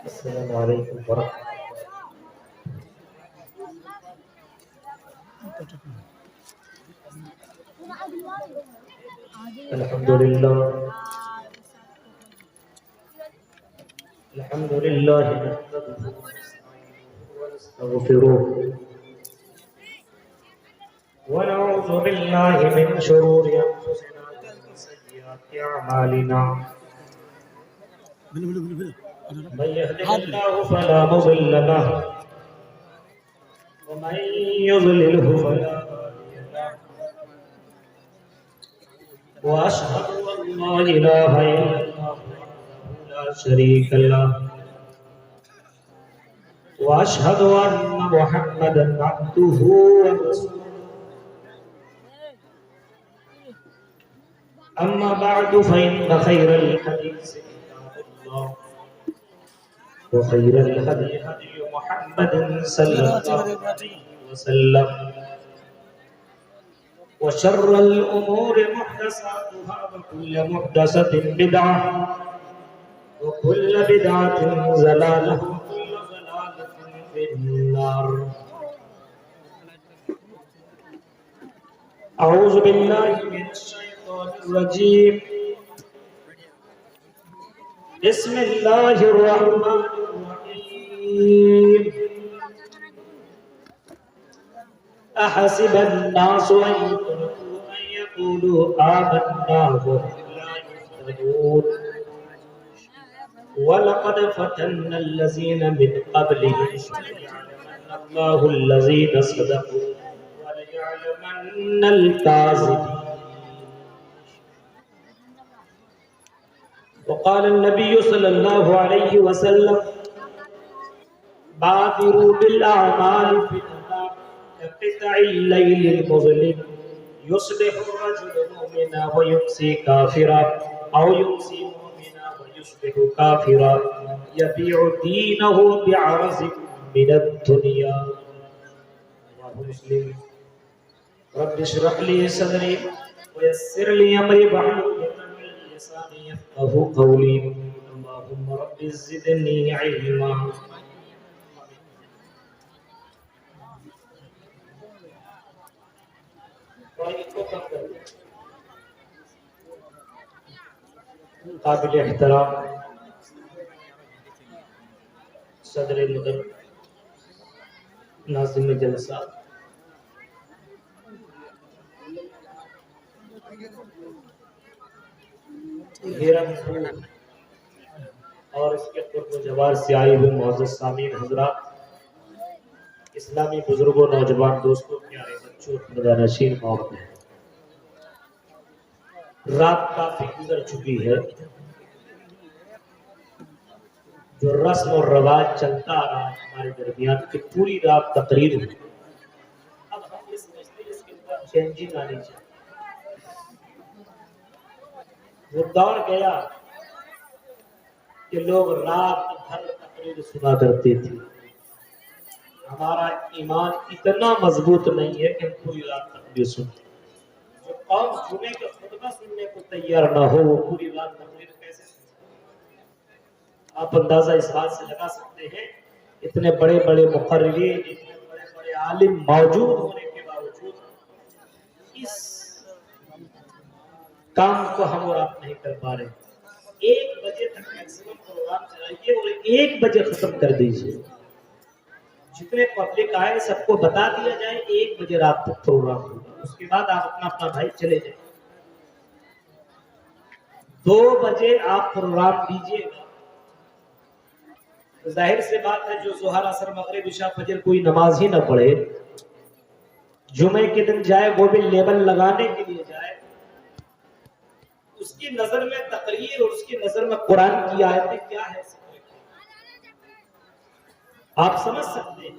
السلام علیکم ورحمۃ اللہ الحمدللہ الحمدللہ نحمده ونستغفره ونعوذ بالله من شرور انفسنا ومن سيئات اعمالنا من يهده الله فلا مضل له ومن يضلله فلا هادي له واشهد ان لا اله الا الله وحده لا شريك له واشهد ان محمدا عبده ورسوله اما بعد فان خير الحديث كتاب الله وخير الهدي هدي محمد صلى الله عليه وسلم وشر الأمور محدثاتها وكل محدثة بدعة وكل بدعة ضلالة وكل ضلالة في النار. أعوذ بالله من الشيطان الرجيم. بسم الله الرحمن الرحيم. أحسب الناس أن يتركوا أن يقولوا آمنا وهم لا يفتنون ولقد فتنا الذين من قبلهم فليعلمن الله الذين صدقوا وليعلمن الكاذبين. وقال النبي صلى الله عليه وسلم بادروا بالأعمال فتنة كقطع الليل المظلم يصبح الرجل مؤمنا ويمسي كافرا أو يمسي مؤمنا ويصبح كافرا يبيع دينه بعرض من الدنيا. رواه مسلم. رب اشرح لي صدري ويسر لي أمري واحلل عقدة من لساني يفقهوا قولي. اللهم رب زدني علما. قابل احترام صدر مدر ناظم جلسہ ہیرم اور اس کے قرب و جوار سے آئے ہوئے معزز سامعین حضرات، اسلامی بزرگوں، نوجوان دوستوں، پیارے بچوں، پردہ نشین عورتیں، رات کافی گزر چکی ہے. جو رسم اور رواج چلتا آ رہا ہے ہمارے درمیان کہ پوری رات تقریر ہوئی، اب ہم اس مجلس کے اندر چینجنگ آنی چاہیے. وہ دور گیا کہ لوگ رات بھر تقریر سنا کرتے تھے. ہمارا ایمان اتنا مضبوط نہیں ہے کہ ہم پوری رات تقریر سنیں. جو قوم جمعے کا خطبہ سننے کو تیار نہ ہو وہ پوری رات تقریر کیسے سن سکتے؟ آپ اندازہ اس بات سے لگا سکتے ہیں اتنے بڑے بڑے مقررین، اتنے بڑے بڑے عالم موجود ہونے کے باوجود اس کام کو ہم اور آپ نہیں کر پا رہے. 1 بجے تک میکسیمم پروگرام چلائیے اور 1 بجے ختم کر دیجیے. جتنے پبلک آئے سب کو بتا دیا جائے 1 بجے رات تک پروگرام ہوگا. اس کے بعد آپ اپنا اپنا بھائی چلے جائیں. 2 بجے آپ پروگرام دیجیے گا. ظاہر سے بات ہے جو ظہر عصر مغرب عشاء فجر کوئی نماز ہی نہ پڑھے، جمعے کے دن جائے وہ بھی لیبل لگانے کے لیے جائے، اس کی نظر میں تقریر اور اس کی نظر میں قرآن کی آیتیں کیا ہے آپ سمجھ سکتے ہیں.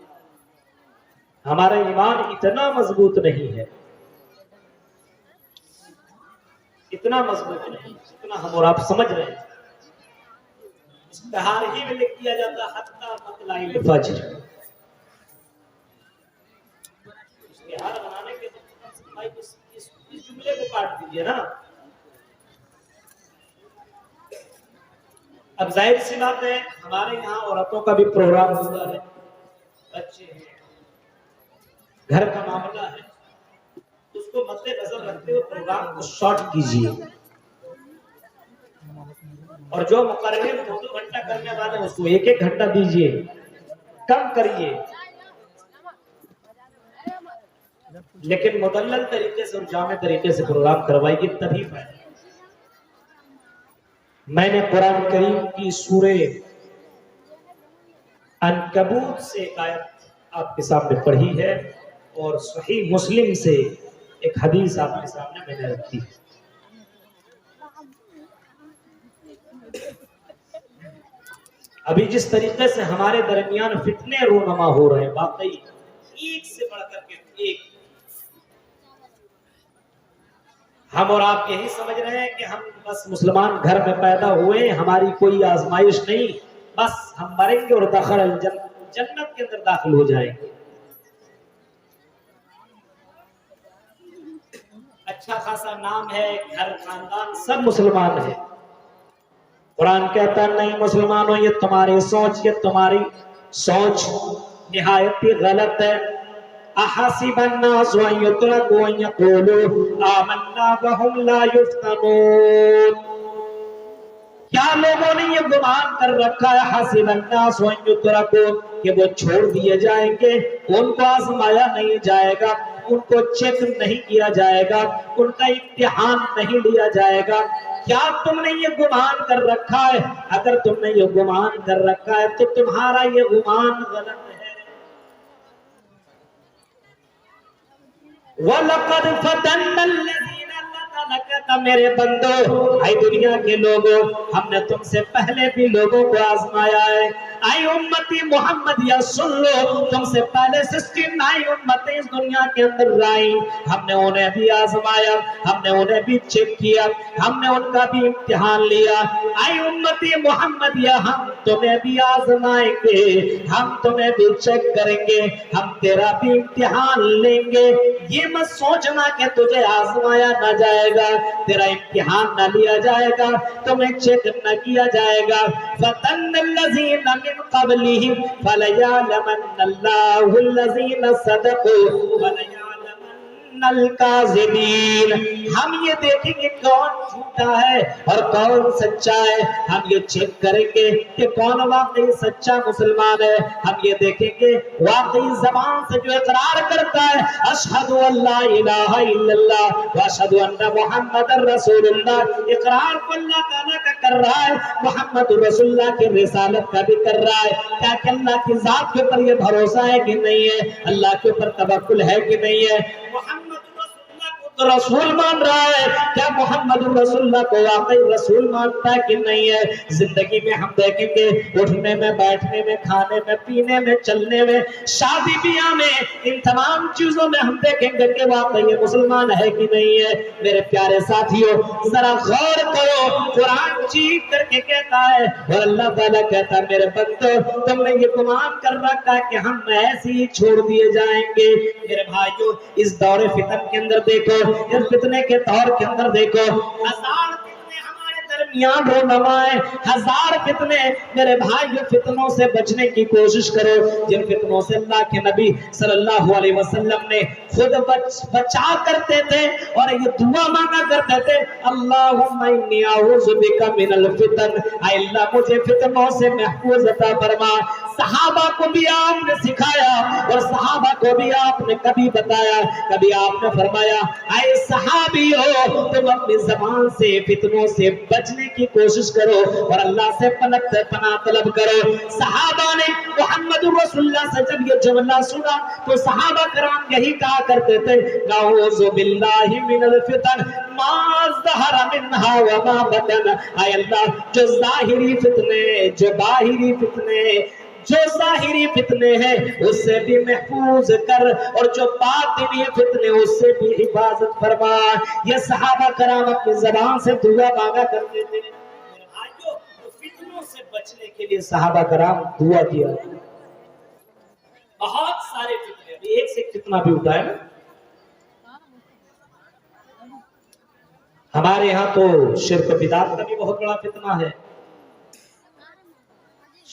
ہمارا ایمان اتنا مضبوط نہیں ہے، اتنا مضبوط نہیں جتنا ہم اور آپ سمجھ رہے ہیں. اشتہار ہی میں لکھ دیا جاتا حتی مطلع الفجر. اشتہار بنانے کے بعد اس جملے کو کاٹ دیجیے نا. اب ظاہر سی بات ہے ہمارے یہاں عورتوں کا بھی پروگرام ہوتا ہے، بچے ہیں، گھر کا معاملہ ہے، اس کو مد نظر رکھتے ہوئے پروگرام کو شارٹ کیجیے، اور جو مقررے 2 گھنٹہ کرنے والے ہیں اس کو 1 گھنٹہ دیجیے، کم کریے، لیکن مدلل طریقے سے اور جامع طریقے سے پروگرام کروائیے، تبھی فائدہ۔ میں نے قرآن کریم کی سورہ عنکبوت سے ایک آیت آپ کے سامنے پڑھی ہے، اور صحیح مسلم سے ایک حدیث آپ کے سامنے میں نے رکھی ہے۔ ابھی جس طریقے سے ہمارے درمیان فتنے رونما ہو رہے ہیں، واقعی ایک سے بڑھ کر کے ایک، ہم اور آپ یہی سمجھ رہے ہیں کہ ہم بس مسلمان گھر میں پیدا ہوئے، ہماری کوئی آزمائش نہیں، بس ہم مریں گے اور داخل جنت کے اندر داخل ہو جائیں گے۔ اچھا خاصا نام ہے، گھر خاندان سب مسلمان ہیں، قرآن کہتا ہے نہیں مسلمانوں یہ تمہاری سوچ نہایت ہی غلط ہے۔ احسب الناس ان يتركوا ان يقولوا آمنا وهم لا يفتنون، کیا لوگوں نے یہ گمان کر رکھا ہے حسب الناس ان يتركوا کہ وہ چھوڑ دیے جائیں گے، ان کو آزمایا نہیں جائے گا، ان کو چیک نہیں کیا جائے گا، ان کا امتحان نہیں لیا جائے گا؟ کیا تم نے یہ گمان کر رکھا ہے؟ اگر تم نے یہ گمان کر رکھا ہے تو تمہارا یہ گمان غلط ہے۔ وَلَقَدْ فَتَنَّا الَّذِينَ اللہ کہتا میرے بندو، اے دنیا کے لوگوں، ہم نے تم سے پہلے بھی لوگوں کو آزمایا ہے۔ اے امتی محمد یا سن لو، تم سے پہلے 69 امتیں اس دنیا کے اندر رائیں، ہم نے انہیں بھی آزمایا، ہم نے انہیں بھی چیک کیا، ہم نے ان کا بھی امتحان لیا۔ اے امتی محمد یا ہم تمہیں بھی آزمائیں گے، ہم تمہیں بھی چیک کریں گے، ہم تیرا بھی امتحان لیں گے۔ یہ مت سوچنا کہ تجھے آزمایا نہ جائے گا، تیرا امتحان نہ لیا جائے گا، تمہیں چیک نہ کیا جائے گا۔ فَتَنَّ الَّذِينَ مِن قَبْلِهِمْ فَلَيَعْلَمَنَّ اللَّهُ الَّذِينَ صَدَقُوا وَلَيَعْلَمَنَّ الْكَاذِبِينَ، ہم یہ دیکھیں گے کون جھوٹا ہے اور کون سچا ہے، ہم یہ چیک کریں گے کہ کون واقعی سچا مسلمان ہے، ہم یہ دیکھیں گے واقعی زبان سے جو اقرار کرتا ہے اشہدو اللہ الہ الا اللہ واشہدو ان محمد رسول اللہ، اقرار کو اللہ تعالیٰ کا کر رہا ہے، محمد رسول اللہ کی رسالت کا بھی کر رہا ہے، کیا کہ اللہ کی ذات کے اوپر یہ بھروسہ ہے کہ نہیں ہے، اللہ کے اوپر توکل ہے کہ نہیں ہے، محمد تو رسول مان رہا ہے، کیا محمد رسول اللہ کو واقعی رسول مانتا ہے کہ نہیں ہے؟ زندگی میں ہم دیکھیں گے اٹھنے میں، بیٹھنے میں، کھانے میں، پینے میں، چلنے میں، شادی بیاہ میں، ان تمام چیزوں میں ہم دیکھیں گے کہ واقعی یہ مسلمان ہے کہ نہیں ہے۔ میرے پیارے ساتھیوں ذرا غور کرو، قرآن چیخ کر کے کہتا ہے اور اللہ تعالیٰ کہتا ہے میرے بندو تم نے یہ گمان کر رکھا کہ ہم ایسے ہی چھوڑ دیے جائیں گے۔ میرے بھائیوں اس دور فتن کے اندر دیکھو، اس فتنے کے دور کے اندر دیکھو، ہزار فتنے ہمارے درمیان رونما ہے، ہزار فتنے۔ میرے بھائیو فتنوں سے بچنے کی کوشش کرو، جن فتنوں سے اللہ کے نبی صلی اللہ علیہ وسلم نے خود بچا کرتے تھے اور یہ دعا مانگا کرتے تھے اللہم انی اعوذ بک من الفتن، اے اللہ مجھے فتنوں سے محفوظ عطا فرما۔ صحابہ کو بھی آپ نے سکھایا اور صحابہ کو بھی آپ نے کبھی بتایا، کبھی آپ نے فرمایا اے صحابیو تم اپنی زبان سے فتنوں سے بچنے کی کوشش کرو اور اللہ سے پناہ طلب کرو۔ صحابہ نے محمد رسول اللہ سے جب یہ جملہ سنا تو صحابہ کرام یہی کہا کرتے تھے نعوذ باللہ من الفتن ما ظہر منہا وما بطن، اے اللہ جو ظاہری فتنے، جو باہری فتنے، جو ظاہری فتنے ہیں اس سے بھی محفوظ کر اور جو باطنی فتنے اس سے بھی حفاظت فرما۔ یہ صحابہ کرام اپنی زبان سے دعا مانگا کرتے تھے۔ آئیو فتنوں سے بچنے کے لیے صحابہ کرام دعا کیا، بہت سارے فتنے، ابھی ایک سے ایک فتنہ بھی اٹھائے نا۔ ہمارے ہاں تو شرک بدعت کا بھی بہت بڑا فتنہ ہے،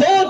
2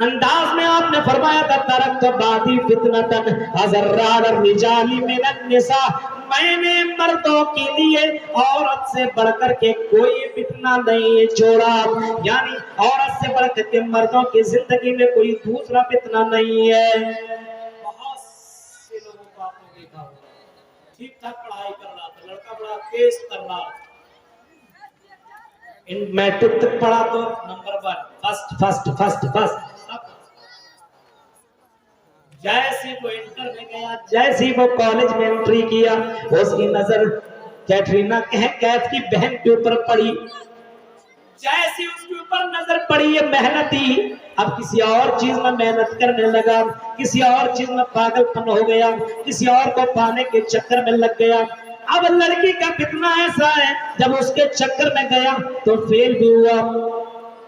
انداز میں آپ نے فرمایا تھا ترکت بعدی فتنتن ازرار الرجال من النساء، میں نے مردوں کے لیے عورت سے بڑھ کر کے کوئی فتنہ نہیں چھوڑا، یعنی عورت سے بڑھ کر کے مردوں کی زندگی میں کوئی دوسرا فتنہ نہیں ہے۔ بہت سے لوگوں کو آپ نے دیکھا ہوگا ٹھیک ٹھاک پڑھائی کر رہا تھا، لڑکا بڑا تیز کر رہا تھا، میٹرک تک پڑھا تو نمبر 1 فرسٹ، جیسے وہ انٹر میں گیا، جیسے وہ کالج میں انٹری کیا، اس کی نظر کیٹرینا کیف کی بہن کے اوپر پڑی، جیسے اس کے اوپر نظر پڑی یہ محنتی، اب کسی اور چیز میں محنت کرنے لگا، کسی اور چیز میں پاگل پن ہو گیا، کسی اور کو پانے کے چکر میں لگ گیا۔ اب لڑکی کا فتنہ ایسا ہے جب اس کے چکر میں گیا تو فیل بھی ہوا۔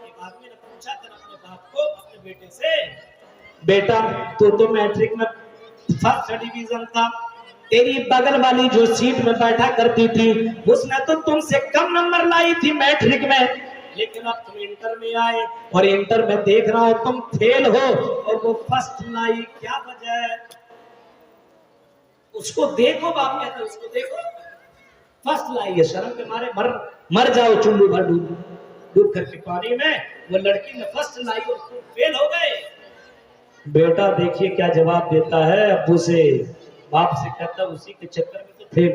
ایک آدمی نے پوچھا تھا اپنے باپ کو، اپنے بیٹے سے، بیٹا تو میٹرک میں فرسٹ ڈویژن تھا، تیری بغل والی جو سیٹ میں بیٹھا کرتی تھی اس نے تو تم سے کم نمبر لائی تھی میٹرک میں، لیکن اب تم انٹر میں آئے اور انٹر میں دیکھ رہا ہو تم فیل ہو اور وہ فرسٹ لائی، کیا وجہ ہے؟ اس کو دیکھو، باپ کہتا ہے اس کو دیکھو، فرسٹ لائی ہے، شرم کے مارے مر جاؤ چلو بھر ڈوب کر کے پانی میں، وہ لڑکی نے فرسٹ لائی اور تم فیل ہو گئے۔ بیٹا دیکھیے کیا جواب دیتا ہے ابو سے، باپ سے کہتا ہے اسی کے چکر میں تو فیل،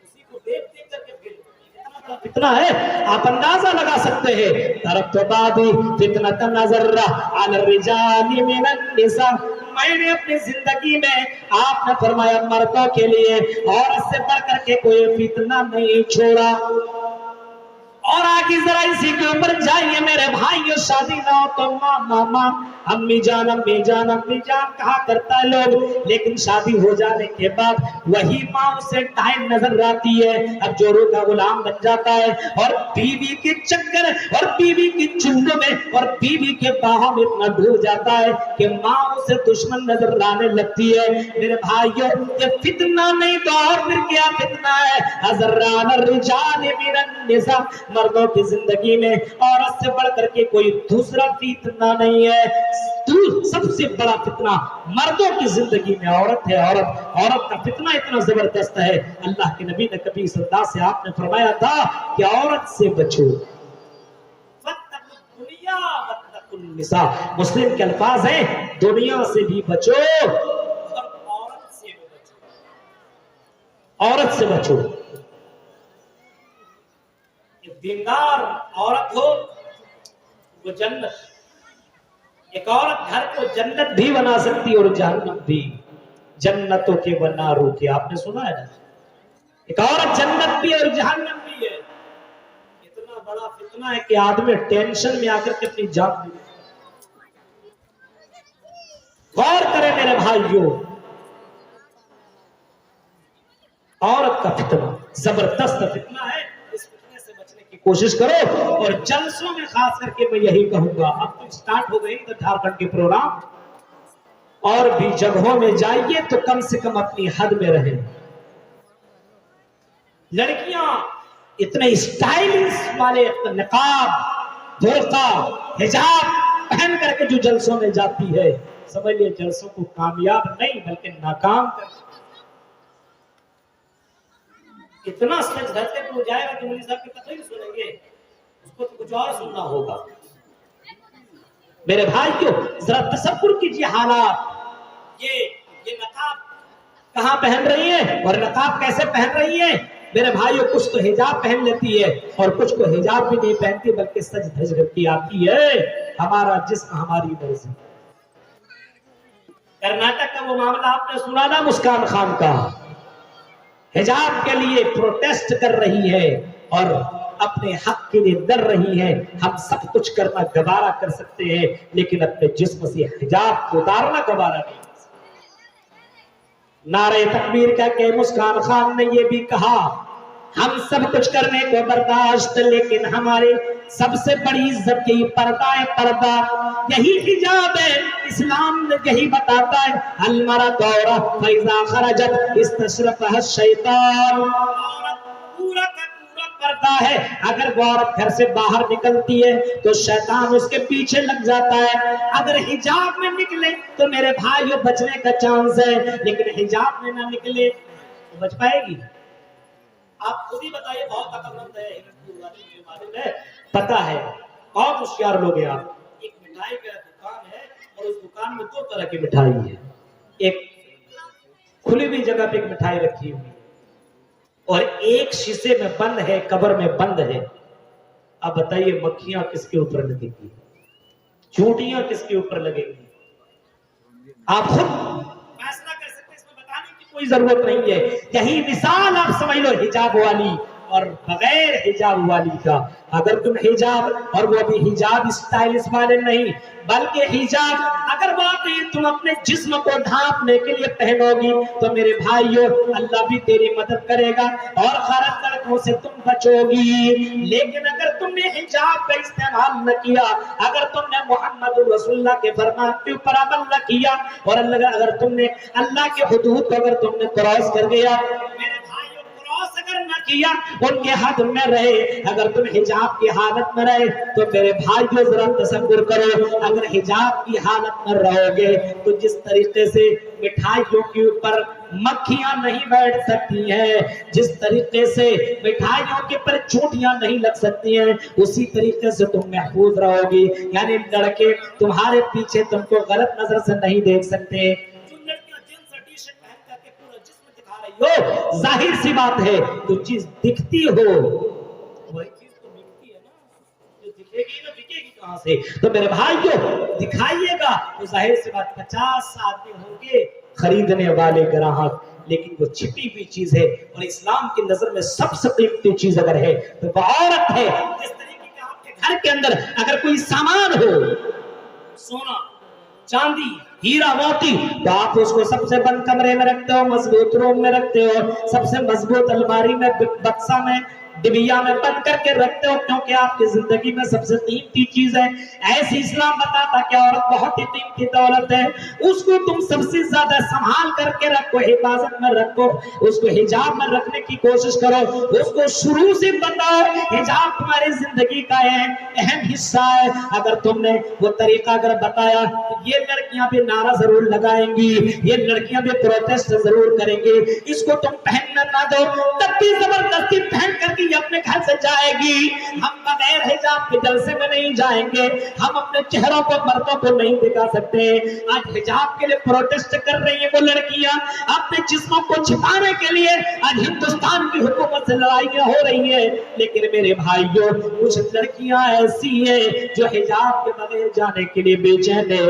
اسی کو دیکھ دیکھ کر کے فیل، اتنا بڑا فتنہ ہے آپ اندازہ لگا سکتے ہیں۔ ترکت بعدی فتنة ازر علی الرجال من النساء، میں نے اپنی زندگی میں آپ نے فرمایا مردوں کے لیے عورت سے بڑھ کر کے کوئی فتنہ نہیں چھوڑا۔ اور آگے ذرا اسی کے اوپر جائیے میرے بھائیو، شادی نہ ہو تو ماں ماما، امی جان امی جان امی جان کہا کرتا ہے لوگ، لیکن شادی ہو جانے کے بعد وہی ماں اسے ٹائم نظر آتی ہے، اب جورو کا غلام بن جاتا ہے اور بیوی کے چکر اور بیوی کی چنگوں میں اور بیوی کے باہوں میں اتنا ڈوب جاتا ہے کہ ماں اسے دشمن نظر آنے لگتی ہے۔ میرے بھائیو یہ فتنہ نہیں تو اور پھر کیا فتنہ ہے؟ ازران الرجال من النساء، مردوں کی زندگی میں عورت سے بڑھ کر کے کوئی دوسرا فتنہ نہیں ہے۔ سب سے بڑا فتنہ مردوں کی زندگی میں عورت ہے، عورت کا فتنہ اتنا زبردست ہے، اللہ کے نبی نے کبھی اس انداز سے آپ نے فرمایا تھا کہ عورت سے بچو، واتقوا الدنیا واتقوا النساء، مسلم کے الفاظ ہیں دنیا سے بھی بچو اور عورت سے بھی بچو، عورت سے بچو۔ دیندار عورت ہو وہ جنت، ایک عورت گھر کو جنت بھی بنا سکتی اور جہنم بھی، جنتوں کے وناروں کے، آپ نے سنا ہے نا، ایک عورت جنت بھی اور جہنم بھی ہے۔ اتنا بڑا فتنہ ہے کہ آدمی ٹینشن میں آ کر کے اپنی جان دے۔ غور کریں میرے بھائیوں، عورت کا فتنہ زبردست فتنہ ہے، اس فتنے سے بچنے کی کوشش کرو۔ اور جلسوں میں خاص کر کے میں یہی کہوں گا، اب تو سٹارٹ ہو گئی تو جھارکھنڈ کے پروگرام، اور بھی جگہوں میں جائیے تو کم سے کم اپنی حد میں رہیں۔ لڑکیاں اتنے اسٹائلش والے نقاب، برقع، حجاب پہن کر کے جو جلسوں میں جاتی ہے، سمجھ لیے جلسوں کو کامیاب نہیں بلکہ ناکام کر، اتنا سچ دھج کے ہو جائے گا کہ مولوی صاحب کی تقریر سنیں گے، اس کو تو کچھ اور سننا ہوگا۔ میرے بھائیو ذرا تصور کیجیے حالات، یہ نقاب کہاں پہن رہی ہے اور نقاب کیسے پہن رہی ہے؟ میرے بھائیو کچھ تو حجاب پہن لیتی ہے اور کچھ کو حجاب بھی نہیں پہنتی بلکہ سج دھج کر کے آتی ہے، ہمارا جسم ہماری مرضی۔ کرناٹک کا وہ معاملہ آپ نے سنا نا، مسکان خان کا، حجاب کے لیے پروٹیسٹ کر رہی ہے اور اپنے حق کے لیے لڑ رہی ہے۔ ہم سب کچھ کرنا گوارا کر سکتے ہیں لیکن اپنے جسم سے حجاب کو اتارنا گوارا نہیں کر سکتے۔ نعرہ تکبیر کا کہ مسکان خان نے یہ بھی کہا، ہم سب کچھ کرنے کو برداشت لیکن ہمارے سب سے بڑی عزت یہی پردہ ہے، پردہ یہی حجاب ہے۔ اسلام نے یہی بتاتا ہے المرأۃ فإذا خرجت استشرفها الشیطان، عورت پورا کا پورا پتا ہے اگر وہ عورت گھر سے باہر نکلتی ہے تو شیطان اس کے پیچھے لگ جاتا ہے. اگر حجاب میں نکلے تو میرے بھائیوں بچنے کا چانس ہے, لیکن حجاب میں نہ نکلے تو بچ پائے گی؟ آپ خود ہی بتائیے. بہت عقل مند ہے, پتا ہے, بہت ہوشیار لوگ ہیں آپ. ایک مٹھائی کا دکان ہے اور اس دکان میں 2 طرح کی مٹھائی ہے. ایک کھلی ہوئی جگہ پہ ایک مٹھائی رکھی ہوئی اور ایک شیشے میں بند ہے, کور میں بند ہے. اب بتائیے مکھیاں کس کے اوپر لگیں گی, چونٹیاں کس کے اوپر لگیں گی؟ آپ خود فیصلہ کر سکتے ہیں, اس میں بتانے کی کوئی ضرورت نہیں ہے. یہی مثال آپ سمجھ لو حجاب والی اور بغیر حجاب والی کا. اگر تم حجاب, اور وہ بھی حجاب اسٹائلش والے نہیں بلکہ حجاب اگر واقعی تم اپنے جسم کو ڈھانپنے کے لیے پہنو گی تو میرے بھائیو اللہ بھی تیری مدد کرے گا اور غلط لڑکوں سے تم بچو گی. لیکن اگر تم نے حجاب کا استعمال نہ کیا, اگر تم نے محمد رسول اللہ کے فرمان کے اوپر عمل نہ کیا, اور اگر تم نے اللہ کے حدود کو اگر تم نے کراس کر گیا, میرے بھائیو کراس اگر نہ کیا, ان کے حد میں رہے, اگر تم حجاب کی حالت میں رہے تو میرے بھائیو ذرا تصور کرو, اگر حجاب کی حالت میں رہو گے تو جس طریقے سے مٹھائیوں کے اوپر مکھیاں نہیں بیٹھ سکتی ہیں, جس طریقے سے مٹھائیوں کے پر چونٹیاں نہیں لگ سکتی ہیں, اسی طریقے سے تم محفوظ رہو گی. یعنی لڑکے تمہارے پیچھے تم کو غلط نظر سے نہیں دیکھ سکتے. ظاہر سی بات ہے جو چیز دکھتی ہو وہی چیز تو بکتی ہے نا, جو دکھے گی نا بکے گی کہاں سے؟ تو میرے بھائیو دکھائیے گا تو ظاہر سی بات 50 آدمی ہوں گے خریدنے والے گراہک, لیکن وہ چھپی ہوئی چیز ہے. اور اسلام کی نظر میں سب سے قیمتی چیز اگر ہے تو وہ عورت ہے. جس طریقے کے آپ کے گھر کے اندر اگر کوئی سامان ہو, سونا چاندی ہیرا موتی, تو آپ اس کو سب سے بند کمرے میں رکھتے ہو, مضبوط روم میں رکھتے ہو, سب سے مضبوط الماری میں, بکسا میں, ڈبیا میں بند کر کے رکھتے ہو, کیونکہ آپ کی زندگی میں سب سے قیمتی چیز ہے. ایسی اسلام بتاتا کہ عورت بہت ہی قیمتی دولت ہے, اس کو تم سب سے زیادہ سنبھال کر کے رکھو, حفاظت میں رکھو, اس کو حجاب میں رکھنے کی کوشش کرو, اس کو شروع سے بتاؤ حجاب تمہاری زندگی کا اہم حصہ ہے. اگر تم نے وہ طریقہ اگر بتایا تو یہ لڑکیاں بھی نعرہ ضرور لگائیں گی, یہ لڑکیاں بھی پروٹیسٹ ضرور کریں گی. اس کو تم پہننا نہ دو, تب بھی زبردستی پہن کر کے اپنے گھر سے جائے گی. ہم بغیر حجاب کے جلسے میں نہیں جائیں گے, ہم اپنے چہروں کو مردوں کو نہیں دکھا سکتے. آج حجاب کے لیے پروٹیسٹ کر رہی ہیں وہ لڑکیاں, اپنے جسموں کو چھپانے کے لیے آج ہندوستان کی حکومت سے لڑائیاں ہو رہی ہیں. لیکن میرے بھائیوں کچھ لڑکیاں ایسی ہیں جو حجاب کے بغیر جانے کے لیے بے چین ہے.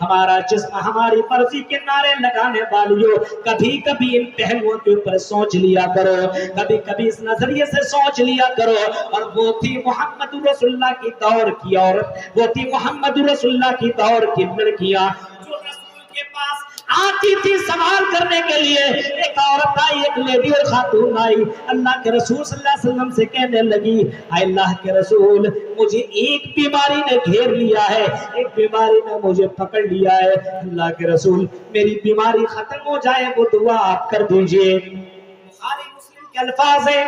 ہمارا جسم ہماری مرضی کے نعرے لگانے والیوں, کبھی کبھی ان پہلوؤں کے اوپر سوچ لیا کرو, کبھی کبھی اس نظریے سے سوچ لیا کرو. اور وہ تھی محمد رسول اللہ کی دور کی عورت, وہ تھی محمد رسول اللہ کی دور کی لڑکیاں جو رسول کے پاس آتی تھی سوال کرنے کے لیے. ایک عورت آئی, ایک لیڈی اور خاتون آئی, اللہ کے رسول صلی اللہ علیہ وسلم سے کہنے لگی, اے اللہ کے رسول مجھے ایک بیماری نے گھیر لیا ہے, ایک بیماری نے مجھے پکڑ لیا ہے, اللہ کے رسول میری بیماری ختم ہو جائے وہ دعا آپ کر دیجئے. بخاری مسلم کے الفاظ ہیں,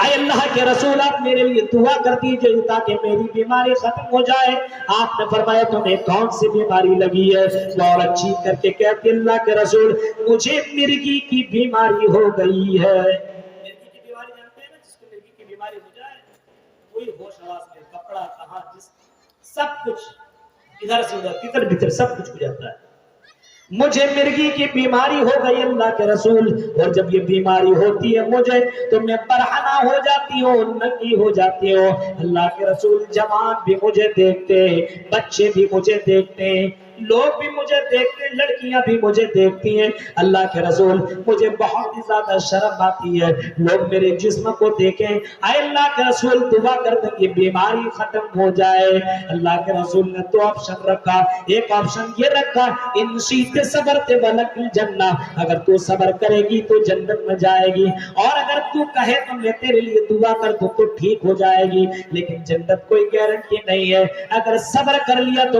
اے اللہ کے رسول آپ میرے لیے دعا کر دیجئے تاکہ میری بیماری ختم ہو جائے. آپ نے فرمایا تمہیں کون سی بیماری لگی ہے؟ وہ عورت چیخ کر کے کہتی, اللہ کے رسول مجھے مرگی کی بیماری ہو گئی ہے. مرگی کی بیماری جانتے ہیں نا, جس کو مرگی کی بیماری ہو جائے کوئی ہوش حواس میں, کپڑا کہاں, جس سب کچھ ادھر سے ادھر, تتر بتر سب کچھ ہو جاتا ہے. مجھے مرگی کی بیماری ہو گئی اللہ کے رسول, اور جب یہ بیماری ہوتی ہے مجھے تو میں برہنہ ہو جاتی ہوں, ننگی ہو جاتی ہوں. اللہ کے رسول جوان بھی مجھے دیکھتے ہیں, بچے بھی مجھے دیکھتے ہیں, لوگ بھی مجھے دیکھتے ہیں, لڑکیاں بھی مجھے دیکھتی ہیں. اللہ کے رسول مجھے بہت ہی زیادہ شرم آتی ہے لوگ میرے جسم کو دیکھیں. اے اللہ کے رسول دعا کر دیں کہ بیماری ختم ہو جائے. اللہ کے رسول نے دو آپشن رکھا, ایک آپشن یہ رکھا, ان شیط صبر تے ولک الجنہ, اگر تو صبر کرے گی تو جنت میں جائے گی, اور اگر تو کہے تو میں تیرے لیے دعا کر دوں تو ٹھیک ہو جائے گی, لیکن جنت کوئی گارنٹی نہیں ہے. اگر صبر کر لیا تو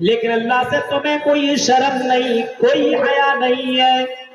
لیکن اللہ سے تمہیں کوئی شرم نہیں، کوئی حیا نہیں ہے۔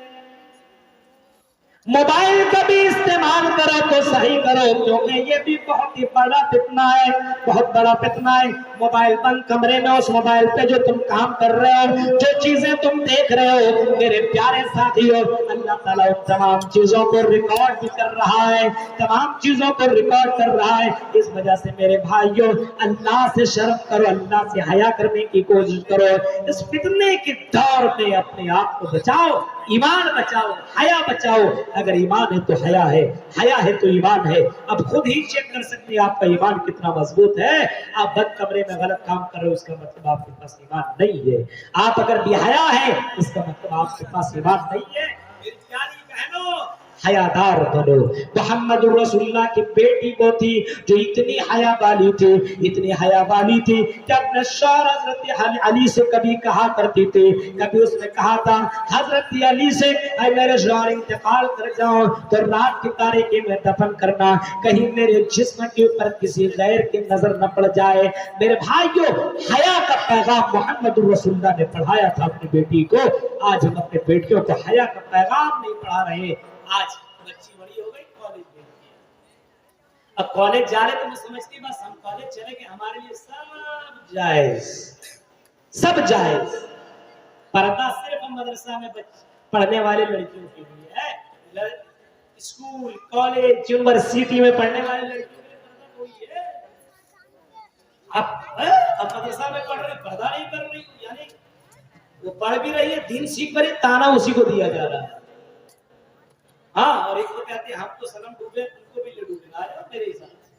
موبائل کا بھی استعمال کرو تو صحیح کرو، کیونکہ یہ بھی بہت ہی بڑا فتنہ ہے، بہت بڑا فتنہ ہے۔ موبائل بند کمرے میں اس موبائل پہ جو تم کام کر رہے ہو، جو چیزیں تم دیکھ رہے ہو، میرے پیارے ساتھیو، اللہ تعالیٰ ان تمام چیزوں کو ریکارڈ بھی کر رہا ہے، تمام چیزوں کو ریکارڈ کر رہا ہے۔ اس وجہ سے میرے بھائیو، اللہ سے شرم کرو، اللہ سے حیا کرنے کی کوشش کرو۔ اس فتنے کے دور میں اپنے آپ کو بچاؤ، ایمان بچاؤ، حیا بچاؤ۔ اگر ایمان ہے تو حیا ہے، حیا ہے تو ایمان ہے۔ اب خود ہی چیک کر سکتے ہیں آپ کا ایمان کتنا مضبوط ہے۔ آپ بند کمرے میں غلط کام کر رہے ہو، اس کا مطلب آپ کے پاس ایمان نہیں ہے۔ آپ اگر بے حیا ہے، اس کا مطلب آپ کے پاس ایمان نہیں ہے۔ میری پیاری بہنوں، حیادار بنو۔ محمد رسول اللہ کی بیٹی وہ تھی جو اتنی حیا والی تھی، اتنی حیا والی تھی کہ اپنے شوہر حضرت علی سے کبھی کہا کرتی تھی، کبھی اس نے کہا تھا حضرت علی سے، اے میرے شوہر انتقال کر جاؤ تو رات کی تاریکی میں دفن کرنا، کہیں میرے جسم کے اوپر کسی غیر کی نظر نہ پڑ جائے۔ میرے بھائیوں، حیا کا پیغام محمد رسول اللہ نے پڑھایا تھا اپنی بیٹی کو۔ آج ہم اپنے بیٹیوں کو حیا کا پیغام نہیں پڑھا رہے۔ آج بچی بڑی ہو گئی، کالج میں اب کالج جا رہے تو میں سمجھتی بس ہم کالج چلے گئے، ہمارے لیے سب جائز، سب جائز۔ پردہ صرف ہم مدرسہ میں پڑھنے والے لڑکیوں کے لیے ہے، اسکول، کالج، یونیورسٹی میں پڑھنے والے لڑکیوں کے لیے پردہ کوئی ہے؟ اب مدرسہ میں پڑھ رہے پردہ نہیں کر رہی، یعنی وہ پڑھ بھی رہی ہے، دین سیکھ رہی، تانا اسی کو دیا جا رہا ہے۔ ہاں، اور ایک کو کہتے ہیں ہم تو سنم ڈوبے، ان کو بھی لے ڈوبے گا میرے حساب سے۔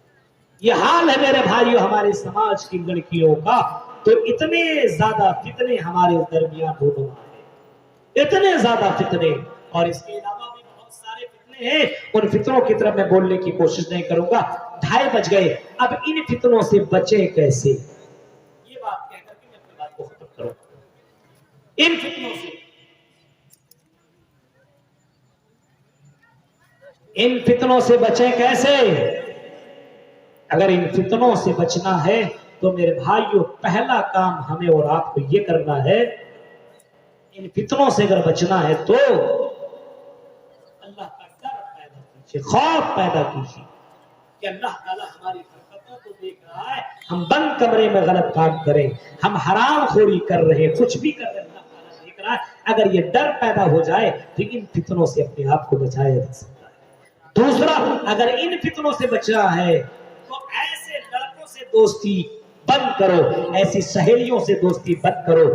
یہ حال ہے میرے بھائیو ہمارے سماج کی لڑکیوں کا۔ تو اتنے زیادہ فتنے ہمارے درمیان رونما ہے، اتنے زیادہ فتنے، اور اس کے علاوہ بھی بہت سارے فتنے ہیں۔ ان فتنوں کی طرف میں بولنے کی کوشش نہیں کروں گا، 2:30 بج گئے۔ اب ان فتنوں سے بچیں کیسے، یہ بات کہہ کر کے میں اپنی بات کو ختم کروں گا۔ ان فتنوں سے، ان فتنوں سے بچیں کیسے؟ اگر ان فتنوں سے بچنا ہے تو میرے بھائیوں، پہلا کام ہمیں اور آپ کو یہ کرنا ہے، ان فتنوں سے اگر بچنا ہے تو اللہ کا ڈر پیدا کیجیے، خوف پیدا کیجیے کہ اللہ تعالیٰ ہماری حرکتوں کو دیکھ رہا ہے، ہم بند کمرے میں غلط کام کریں، ہم حرام خوری کر رہے، کچھ بھی کر رہے، اللہ تعالیٰ دیکھ رہا ہے۔ اگر یہ ڈر پیدا ہو جائے تو ان فتنوں سے اپنے آپ کو بچایا جا سکتا ہے۔ دوسرا، اگر ان فتنوں سے بچنا ہے تو ایسے لڑکوں سے دوستی بند کرو، ایسی سہیلیوں سے دوستی بند کرو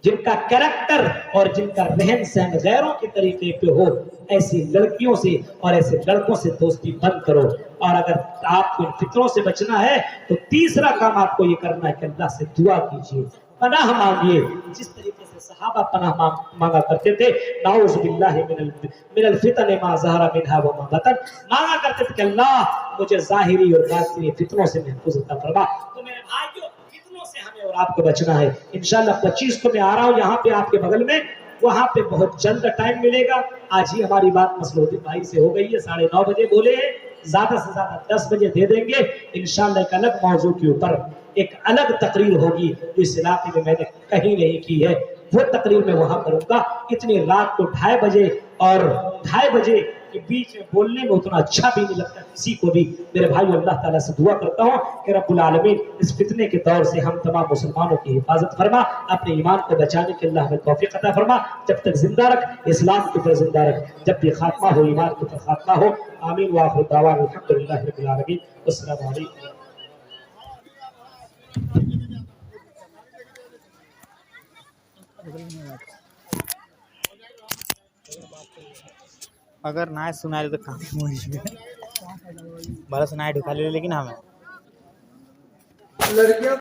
جن کا کریکٹر اور جن کا رہن سہن غیروں کے طریقے پہ ہو، ایسی لڑکیوں سے اور ایسے لڑکوں سے دوستی بند کرو۔ اور اگر آپ کو ان فتنوں سے بچنا ہے تو تیسرا کام آپ کو یہ کرنا ہے کہ اللہ سے دعا کیجیے، پناہ مانگیے، جس طریقے سے صحابہ پناہ مانگا کرتے تھے، نعوذ باللہ من الفتن ما ظہر منها وما بطن، مانگا کرتے تھے کہ اللہ مجھے ظاہری اور باطنی فتنوں سے محفوظ عطا فرما۔ تو میرے بھائیو، فتنوں سے ہمیں اور آپ کو بچنا ہے۔ انشاءاللہ 25 کو میں آ رہا ہوں یہاں پہ آپ کے بغل میں، وہاں پہ بہت جلد ٹائم ملے گا۔ آج ہی ہماری بات مسلح الدین بھائی سے ہو گئی ہے، 9:30 بجے بولے ہیں، زیادہ سے زیادہ 10 بجے دے دیں گے انشاءاللہ۔ ایک الگ موضوع کے اوپر ایک الگ تقریر ہوگی جو اس علاقے میں نے کہیں نہیں کی ہے، وہ تقریر میں وہاں کروں گا۔ اتنی رات کو 2:30 بجے اور 2:30 بجے کے بیچ میں بولنے میں اتنا اچھا بھی نہیں لگتا کسی کو بھی۔ میرے بھائی، اللہ تعالیٰ سے دعا کرتا ہوں کہ رب العالمین اس فتنے کے دور سے ہم تمام مسلمانوں کی حفاظت فرما، اپنے ایمان کو بچانے کے اللہ ہمیں توفیق عطا فرما۔ جب تک زندہ رکھ، اسلام کے اوپر زندہ رکھ، جب بھی خاتمہ ہو ایمان کے اوپر خاتمہ ہو۔ آمین وآخر دعوانا الحمدللہ رب العالمین۔ السلام علیکم۔ اگر نہ سنا تو کام بھلا سنا ڈھکا لے، لیکن ہمیں